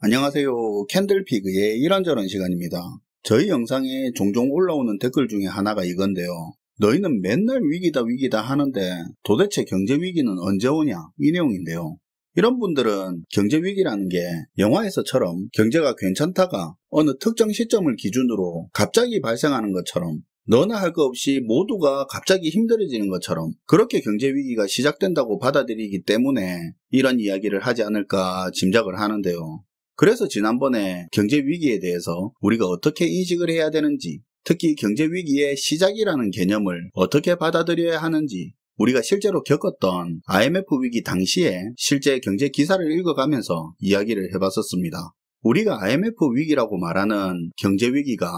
안녕하세요. 캔들피그의 이런저런 시간입니다. 저희 영상에 종종 올라오는 댓글 중에 하나가 이건데요. 너희는 맨날 위기다 위기다 하는데 도대체 경제위기는 언제 오냐? 이 내용인데요. 이런 분들은 경제위기라는 게 영화에서처럼 경제가 괜찮다가 어느 특정 시점을 기준으로 갑자기 발생하는 것처럼 너나 할 거 없이 모두가 갑자기 힘들어지는 것처럼 그렇게 경제위기가 시작된다고 받아들이기 때문에 이런 이야기를 하지 않을까 짐작을 하는데요. 그래서 지난번에 경제위기에 대해서 우리가 어떻게 인식을 해야 되는지, 특히 경제위기의 시작이라는 개념을 어떻게 받아들여야 하는지, 우리가 실제로 겪었던 IMF 위기 당시에 실제 경제 기사를 읽어가면서 이야기를 해봤었습니다. 우리가 IMF 위기라고 말하는 경제위기가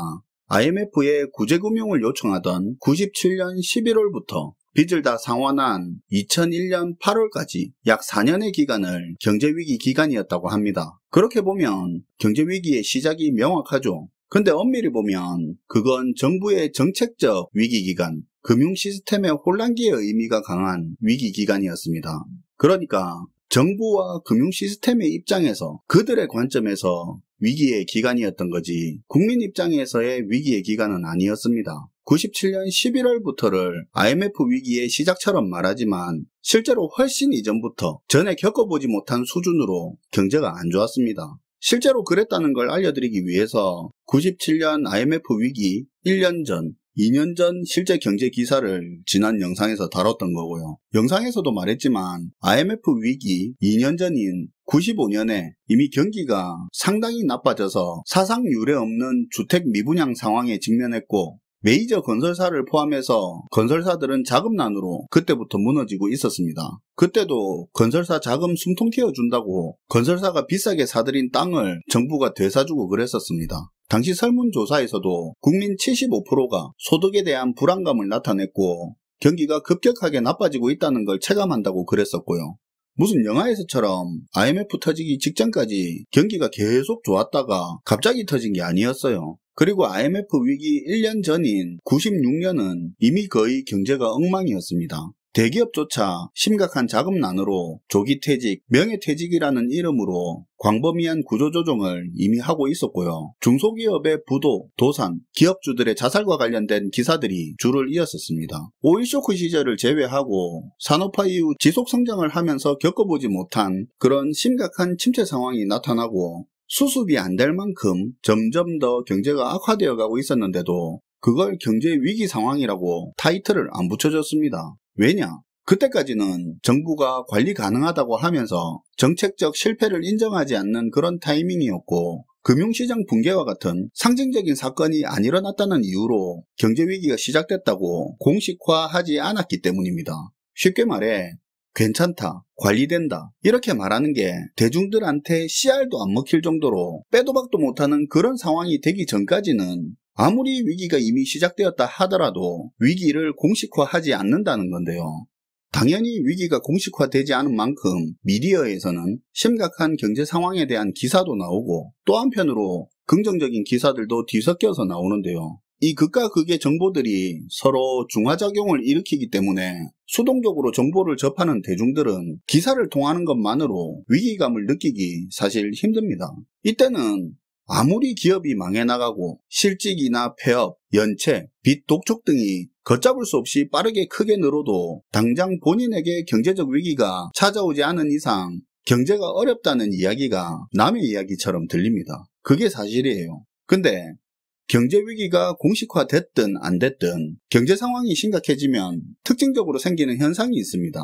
IMF에 구제금융을 요청하던 97년 11월부터 빚을 다 상환한 2001년 8월까지 약 4년의 기간을 경제위기 기간이었다고 합니다. 그렇게 보면 경제위기의 시작이 명확하죠. 근데 엄밀히 보면 그건 정부의 정책적 위기기간, 금융시스템의 혼란기의 의미가 강한 위기기간이었습니다. 그러니까 정부와 금융시스템의 입장에서 그들의 관점에서 위기의 기간이었던 거지 국민 입장에서의 위기의 기간은 아니었습니다. 97년 11월부터를 IMF 위기의 시작처럼 말하지만 실제로 훨씬 이전부터 전에 겪어보지 못한 수준으로 경제가 안 좋았습니다. 실제로 그랬다는 걸 알려드리기 위해서 97년 IMF 위기 1년 전, 2년 전 실제 경제 기사를 지난 영상에서 다뤘던 거고요. 영상에서도 말했지만 IMF 위기 2년 전인 95년에 이미 경기가 상당히 나빠져서 사상 유례 없는 주택 미분양 상황에 직면했고 메이저 건설사를 포함해서 건설사들은 자금난으로 그때부터 무너지고 있었습니다. 그때도 건설사 자금 숨통 틔워준다고 건설사가 비싸게 사들인 땅을 정부가 되사주고 그랬었습니다. 당시 설문조사에서도 국민 75%가 소득에 대한 불안감을 나타냈고 경기가 급격하게 나빠지고 있다는 걸 체감한다고 그랬었고요. 무슨 영화에서처럼 IMF 터지기 직전까지 경기가 계속 좋았다가 갑자기 터진 게 아니었어요. 그리고 IMF 위기 1년 전인 96년은 이미 거의 경제가 엉망이었습니다. 대기업조차 심각한 자금난으로 조기퇴직, 명예퇴직이라는 이름으로 광범위한 구조조정을 이미 하고 있었고요. 중소기업의 부도, 도산, 기업주들의 자살과 관련된 기사들이 줄을 이었었습니다. 오일 쇼크 시절을 제외하고 산업화 이후 지속성장을 하면서 겪어보지 못한 그런 심각한 침체 상황이 나타나고 수습이 안 될 만큼 점점 더 경제가 악화되어 가고 있었는데도 그걸 경제 위기 상황이라고 타이틀을 안 붙여줬습니다. 왜냐? 그때까지는 정부가 관리 가능하다고 하면서 정책적 실패를 인정하지 않는 그런 타이밍이었고 금융시장 붕괴와 같은 상징적인 사건이 안 일어났다는 이유로 경제위기가 시작됐다고 공식화하지 않았기 때문입니다. 쉽게 말해 괜찮다, 관리된다 이렇게 말하는 게 대중들한테 씨알도 안 먹힐 정도로 빼도 박도 못하는 그런 상황이 되기 전까지는 아무리 위기가 이미 시작되었다 하더라도 위기를 공식화하지 않는다는 건데요. 당연히 위기가 공식화되지 않은 만큼 미디어에서는 심각한 경제 상황에 대한 기사도 나오고 또 한편으로 긍정적인 기사들도 뒤섞여서 나오는데요. 이 극과 극의 정보들이 서로 중화작용을 일으키기 때문에 수동적으로 정보를 접하는 대중들은 기사를 통하는 것만으로 위기감을 느끼기 사실 힘듭니다. 이때는 아무리 기업이 망해 나가고 실직이나 폐업, 연체, 빚 독촉 등이 걷잡을 수 없이 빠르게 크게 늘어도 당장 본인에게 경제적 위기가 찾아오지 않은 이상 경제가 어렵다는 이야기가 남의 이야기처럼 들립니다. 그게 사실이에요. 근데 경제위기가 공식화됐든 안 됐든 경제 상황이 심각해지면 특징적으로 생기는 현상이 있습니다.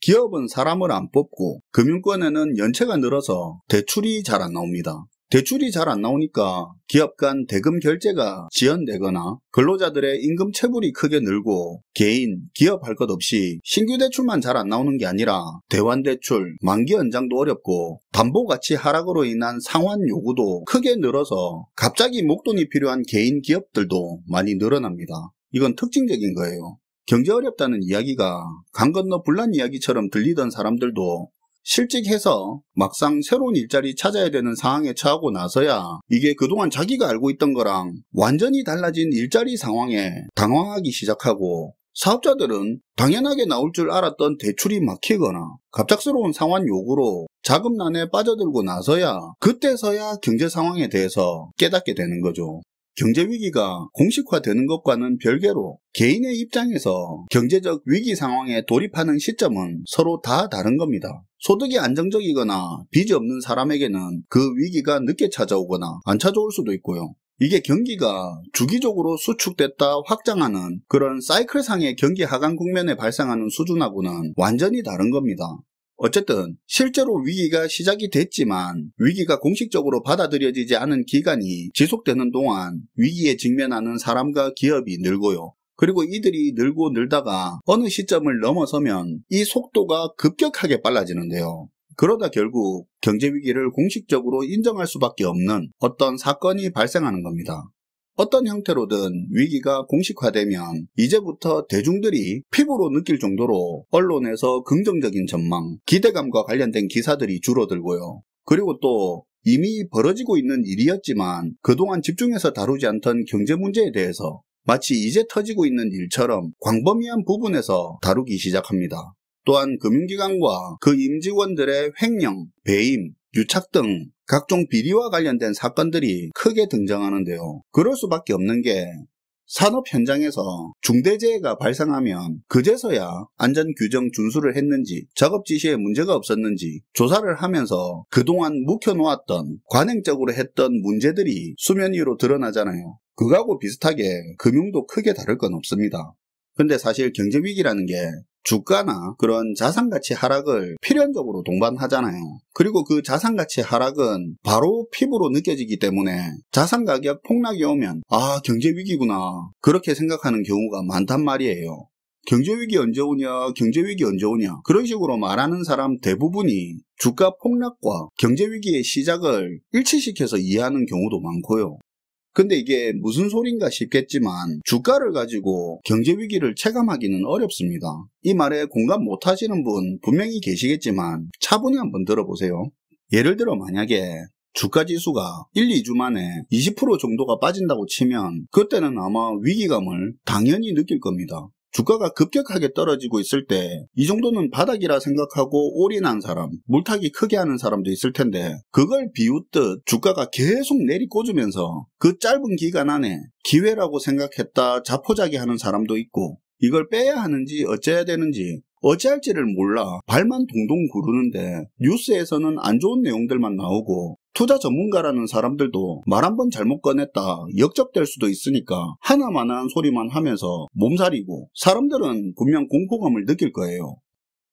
기업은 사람을 안 뽑고 금융권에는 연체가 늘어서 대출이 잘 안 나옵니다. 대출이 잘 안 나오니까 기업 간 대금 결제가 지연되거나 근로자들의 임금 체불이 크게 늘고 개인, 기업 할 것 없이 신규 대출만 잘 안 나오는 게 아니라 대환대출, 만기 연장도 어렵고 담보가치 하락으로 인한 상환 요구도 크게 늘어서 갑자기 목돈이 필요한 개인 기업들도 많이 늘어납니다. 이건 특징적인 거예요. 경제 어렵다는 이야기가 강 건너 불난 이야기처럼 들리던 사람들도 실직해서 막상 새로운 일자리 찾아야 되는 상황에 처하고 나서야 이게 그동안 자기가 알고 있던 거랑 완전히 달라진 일자리 상황에 당황하기 시작하고 사업자들은 당연하게 나올 줄 알았던 대출이 막히거나 갑작스러운 상환 요구로 자금난에 빠져들고 나서야 그때서야 경제 상황에 대해서 깨닫게 되는 거죠. 경제 위기가 공식화되는 것과는 별개로 개인의 입장에서 경제적 위기 상황에 돌입하는 시점은 서로 다 다른 겁니다. 소득이 안정적이거나 빚이 없는 사람에게는 그 위기가 늦게 찾아오거나 안 찾아올 수도 있고요. 이게 경기가 주기적으로 수축됐다 확장하는 그런 사이클상의 경기 하강 국면에 발생하는 수준하고는 완전히 다른 겁니다. 어쨌든 실제로 위기가 시작이 됐지만 위기가 공식적으로 받아들여지지 않은 기간이 지속되는 동안 위기에 직면하는 사람과 기업이 늘고요. 그리고 이들이 늘고 늘다가 어느 시점을 넘어서면 이 속도가 급격하게 빨라지는데요. 그러다 결국 경제위기를 공식적으로 인정할 수밖에 없는 어떤 사건이 발생하는 겁니다. 어떤 형태로든 위기가 공식화되면 이제부터 대중들이 피부로 느낄 정도로 언론에서 긍정적인 전망, 기대감과 관련된 기사들이 줄어들고요. 그리고 또 이미 벌어지고 있는 일이었지만 그동안 집중해서 다루지 않던 경제 문제에 대해서 마치 이제 터지고 있는 일처럼 광범위한 부분에서 다루기 시작합니다. 또한 금융기관과 그 임직원들의 횡령, 배임, 유착 등 각종 비리와 관련된 사건들이 크게 등장하는데요. 그럴 수밖에 없는 게 산업 현장에서 중대재해가 발생하면 그제서야 안전규정 준수를 했는지 작업 지시에 문제가 없었는지 조사를 하면서 그동안 묵혀놓았던 관행적으로 했던 문제들이 수면 위로 드러나잖아요. 그거하고 비슷하게 금융도 크게 다를 건 없습니다. 근데 사실 경제위기라는 게 주가나 그런 자산가치 하락을 필연적으로 동반하잖아요. 그리고 그 자산가치 하락은 바로 피부로 느껴지기 때문에 자산가격 폭락이 오면 아 경제위기구나 그렇게 생각하는 경우가 많단 말이에요. 경제위기 언제 오냐 경제위기 언제 오냐 그런 식으로 말하는 사람 대부분이 주가 폭락과 경제위기의 시작을 일치시켜서 이해하는 경우도 많고요. 근데 이게 무슨 소린가 싶겠지만 주가를 가지고 경제위기를 체감하기는 어렵습니다. 이 말에 공감 못하시는 분 분명히 계시겠지만 차분히 한번 들어보세요. 예를 들어 만약에 주가지수가 1, 2주 만에 20% 정도가 빠진다고 치면 그때는 아마 위기감을 당연히 느낄 겁니다. 주가가 급격하게 떨어지고 있을 때 이 정도는 바닥이라 생각하고 올인한 사람, 물타기 크게 하는 사람도 있을 텐데 그걸 비웃듯 주가가 계속 내리꽂으면서 그 짧은 기간 안에 기회라고 생각했다 자포자기하는 사람도 있고 이걸 빼야 하는지 어째야 되는지 어찌할지를 몰라 발만 동동 구르는데 뉴스에서는 안 좋은 내용들만 나오고 투자 전문가라는 사람들도 말 한 번 잘못 꺼냈다 역적될 수도 있으니까 하나만한 소리만 하면서 몸살이고 사람들은 분명 공포감을 느낄 거예요.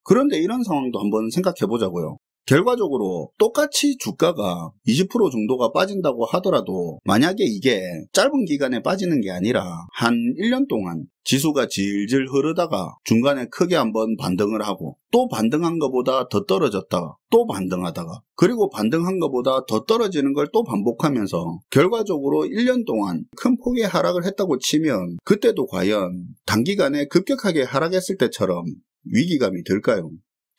그런데 이런 상황도 한번 생각해 보자고요. 결과적으로 똑같이 주가가 20% 정도가 빠진다고 하더라도 만약에 이게 짧은 기간에 빠지는 게 아니라 한 1년 동안 지수가 질질 흐르다가 중간에 크게 한번 반등을 하고 또 반등한 것보다 더 떨어졌다가 또 반등하다가 그리고 반등한 것보다 더 떨어지는 걸 또 반복하면서 결과적으로 1년 동안 큰 폭의 하락을 했다고 치면 그때도 과연 단기간에 급격하게 하락했을 때처럼 위기감이 들까요?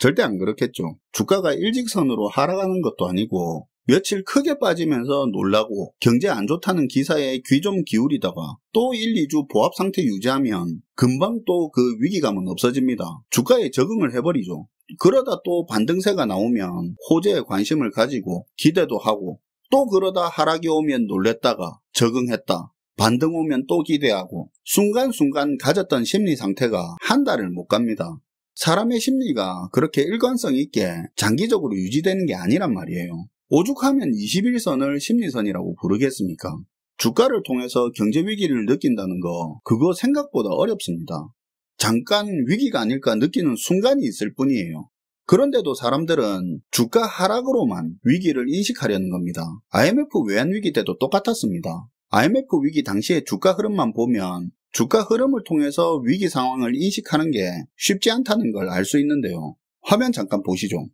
절대 안 그렇겠죠. 주가가 일직선으로 하락하는 것도 아니고 며칠 크게 빠지면서 놀라고 경제 안 좋다는 기사에 귀 좀 기울이다가 또 1, 2주 보합 상태 유지하면 금방 또 그 위기감은 없어집니다. 주가에 적응을 해버리죠. 그러다 또 반등세가 나오면 호재에 관심을 가지고 기대도 하고 또 그러다 하락이 오면 놀랬다가 적응했다. 반등 오면 또 기대하고 순간순간 가졌던 심리 상태가 한 달을 못 갑니다. 사람의 심리가 그렇게 일관성 있게 장기적으로 유지되는 게 아니란 말이에요. 오죽하면 21선을 심리선이라고 부르겠습니까? 주가를 통해서 경제위기를 느낀다는 거 그거 생각보다 어렵습니다. 잠깐 위기가 아닐까 느끼는 순간이 있을 뿐이에요. 그런데도 사람들은 주가 하락으로만 위기를 인식하려는 겁니다. IMF 외환위기 때도 똑같았습니다. IMF 위기 당시의 주가 흐름만 보면 주가 흐름을 통해서 위기 상황을 인식하는 게 쉽지 않다는 걸 알 수 있는데요. 화면 잠깐 보시죠.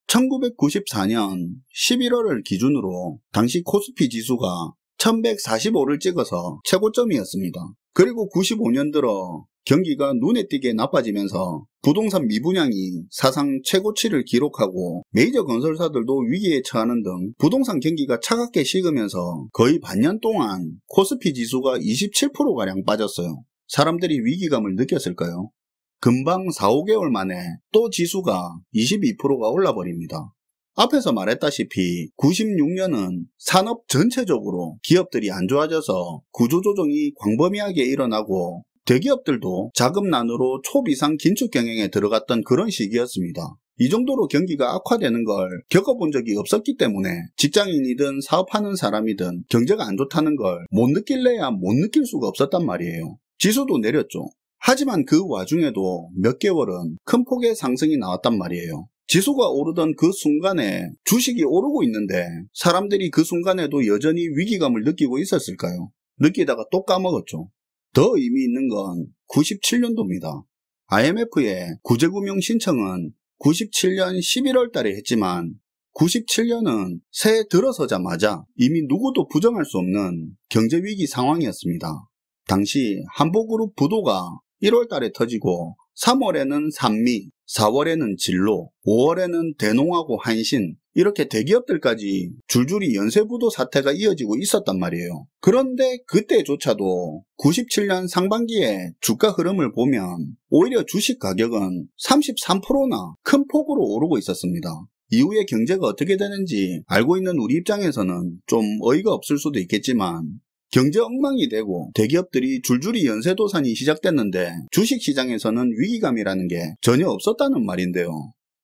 1994년 11월을 기준으로 당시 코스피 지수가 1145를 찍어서 최고점이었습니다. 그리고 95년 들어 경기가 눈에 띄게 나빠지면서 부동산 미분양이 사상 최고치를 기록하고 메이저 건설사들도 위기에 처하는 등 부동산 경기가 차갑게 식으면서 거의 반년 동안 코스피 지수가 27%가량 빠졌어요. 사람들이 위기감을 느꼈을까요? 금방 4, 5개월 만에 또 지수가 22%가 올라버립니다. 앞에서 말했다시피 96년은 산업 전체적으로 기업들이 안 좋아져서 구조조정이 광범위하게 일어나고 대기업들도 자금난으로 초비상 긴축 경영에 들어갔던 그런 시기였습니다. 이 정도로 경기가 악화되는 걸 겪어본 적이 없었기 때문에 직장인이든 사업하는 사람이든 경제가 안 좋다는 걸 못 느낄래야 못 느낄 수가 없었단 말이에요. 지수도 내렸죠. 하지만 그 와중에도 몇 개월은 큰 폭의 상승이 나왔단 말이에요. 지수가 오르던 그 순간에 주식이 오르고 있는데 사람들이 그 순간에도 여전히 위기감을 느끼고 있었을까요? 느끼다가 또 까먹었죠. 더 의미 있는 건 97년도입니다. IMF의 구제금융 신청은 97년 11월 달에 했지만 97년은 새해 들어서자마자 이미 누구도 부정할 수 없는 경제위기 상황이었습니다. 당시 한보그룹 부도가 1월 달에 터지고 3월에는 산미, 4월에는 진로, 5월에는 대농하고 한신 이렇게 대기업들까지 줄줄이 연쇄부도 사태가 이어지고 있었단 말이에요. 그런데 그때조차도 97년 상반기에 주가 흐름을 보면 오히려 주식 가격은 33%나 큰 폭으로 오르고 있었습니다. 이후에 경제가 어떻게 되는지 알고 있는 우리 입장에서는 좀 어이가 없을 수도 있겠지만 경제 엉망이 되고 대기업들이 줄줄이 연쇄도산이 시작됐는데 주식시장에서는 위기감이라는 게 전혀 없었다는 말인데요.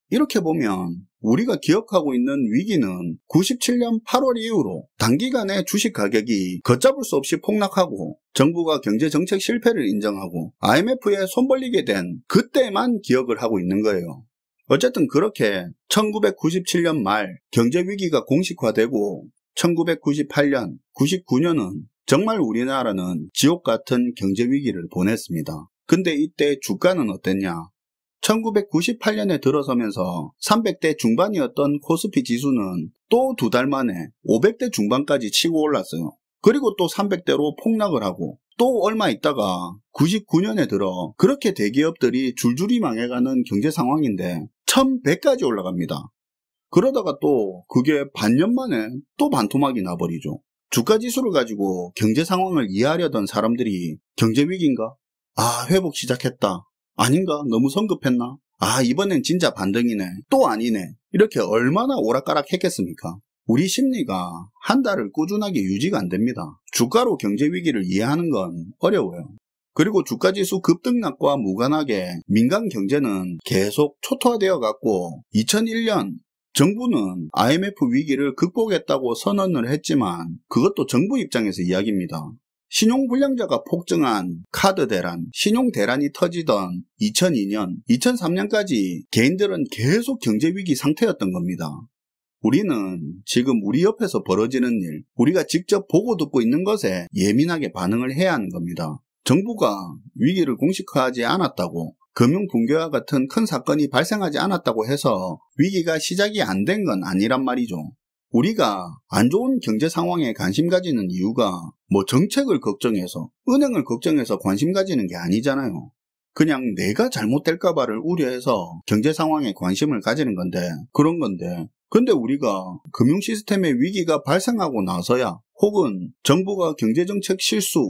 이렇게 보면 우리가 기억하고 있는 위기는 97년 8월 이후로 단기간에 주식 가격이 걷잡을 수 없이 폭락하고 정부가 경제정책 실패를 인정하고 IMF에 손 벌리게 된 그때만 기억을 하고 있는 거예요. 어쨌든 그렇게 1997년 말 경제위기가 공식화되고 1998년, 99년은 정말 우리나라는 지옥 같은 경제위기를 보냈습니다. 근데 이때 주가는 어땠냐? 1998년에 들어서면서 300대 중반이었던 코스피 지수는 또 2달 만에 500대 중반까지 치고 올랐어요. 그리고 또 300대로 폭락을 하고 또 얼마 있다가 99년에 들어 그렇게 대기업들이 줄줄이 망해가는 경제 상황인데 1100까지 올라갑니다. 그러다가 또 그게 반년 만에 또 반토막이 나버리죠. 주가지수를 가지고 경제 상황을 이해하려던 사람들이 경제위기인가? 아, 회복 시작했다. 아닌가? 너무 성급했나? 아, 이번엔 진짜 반등이네. 또 아니네. 이렇게 얼마나 오락가락 했겠습니까? 우리 심리가 한 달을 꾸준하게 유지가 안 됩니다. 주가로 경제위기를 이해하는 건 어려워요. 그리고 주가지수 급등락과 무관하게 민간 경제는 계속 초토화되어 갔고 2001년 정부는 IMF 위기를 극복했다고 선언을 했지만 그것도 정부 입장에서 이야기입니다. 신용불량자가 폭증한 카드 대란, 신용 대란이 터지던 2002년, 2003년까지 개인들은 계속 경제위기 상태였던 겁니다. 우리는 지금 우리 옆에서 벌어지는 일, 우리가 직접 보고 듣고 있는 것에 예민하게 반응을 해야 하는 겁니다. 정부가 위기를 공식화하지 않았다고 금융붕괴와 같은 큰 사건이 발생하지 않았다고 해서 위기가 시작이 안 된 건 아니란 말이죠. 우리가 안 좋은 경제 상황에 관심 가지는 이유가 뭐 정책을 걱정해서 은행을 걱정해서 관심 가지는 게 아니잖아요. 그냥 내가 잘못될까봐를 우려해서 경제 상황에 관심을 가지는 건데 그런 건데 근데 우리가 금융 시스템의 위기가 발생하고 나서야 혹은 정부가 경제정책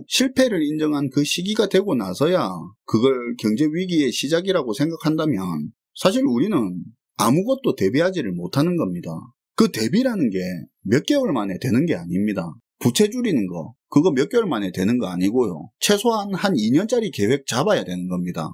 실패를 인정한 그 시기가 되고 나서야 그걸 경제위기의 시작이라고 생각한다면 사실 우리는 아무것도 대비하지를 못하는 겁니다. 그 대비라는 게 몇 개월 만에 되는 게 아닙니다. 부채 줄이는 거 그거 몇 개월 만에 되는 거 아니고요. 최소한 한 2년짜리 계획 잡아야 되는 겁니다.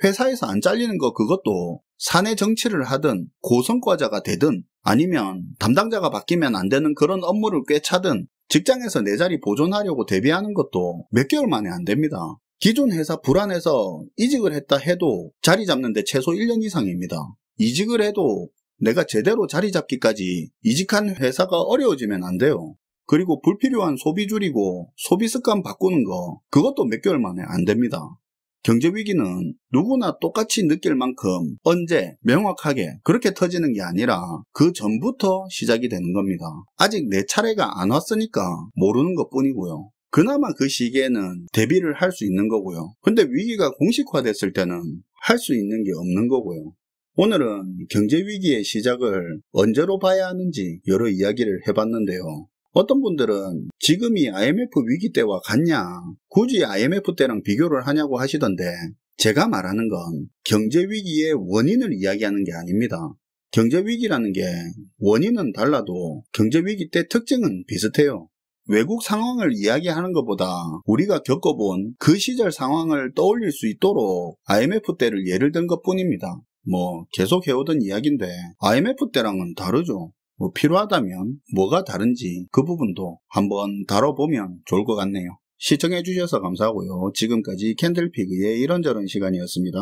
회사에서 안 잘리는 거 그것도 사내 정치를 하든 고성과자가 되든 아니면 담당자가 바뀌면 안 되는 그런 업무를 꿰차든 직장에서 내 자리 보존하려고 대비하는 것도 몇 개월 만에 안 됩니다. 기존 회사 불안해서 이직을 했다 해도 자리 잡는데 최소 1년 이상입니다. 이직을 해도 내가 제대로 자리 잡기까지 이직한 회사가 어려워지면 안 돼요. 그리고 불필요한 소비 줄이고 소비 습관 바꾸는 거 그것도 몇 개월 만에 안 됩니다. 경제위기는 누구나 똑같이 느낄 만큼 언제 명확하게 그렇게 터지는 게 아니라 그 전부터 시작이 되는 겁니다. 아직 내 차례가 안 왔으니까 모르는 것 뿐이고요. 그나마 그 시기에는 대비를 할 수 있는 거고요. 근데 위기가 공식화됐을 때는 할 수 있는 게 없는 거고요. 오늘은 경제위기의 시작을 언제로 봐야 하는지 여러 이야기를 해봤는데요. 어떤 분들은 지금이 IMF 위기 때와 같냐, 굳이 IMF 때랑 비교를 하냐고 하시던데, 제가 말하는 건 경제 위기의 원인을 이야기하는 게 아닙니다. 경제 위기라는 게 원인은 달라도 경제 위기 때 특징은 비슷해요. 외국 상황을 이야기하는 것보다 우리가 겪어본 그 시절 상황을 떠올릴 수 있도록 IMF 때를 예를 든 것뿐입니다. 계속 해오던 이야기인데 IMF 때랑은 다르죠. 필요하다면 뭐가 다른지 그 부분도 한번 다뤄보면 좋을 것 같네요. 시청해주셔서 감사하고요. 지금까지 캔들피그의 이런저런 시간이었습니다.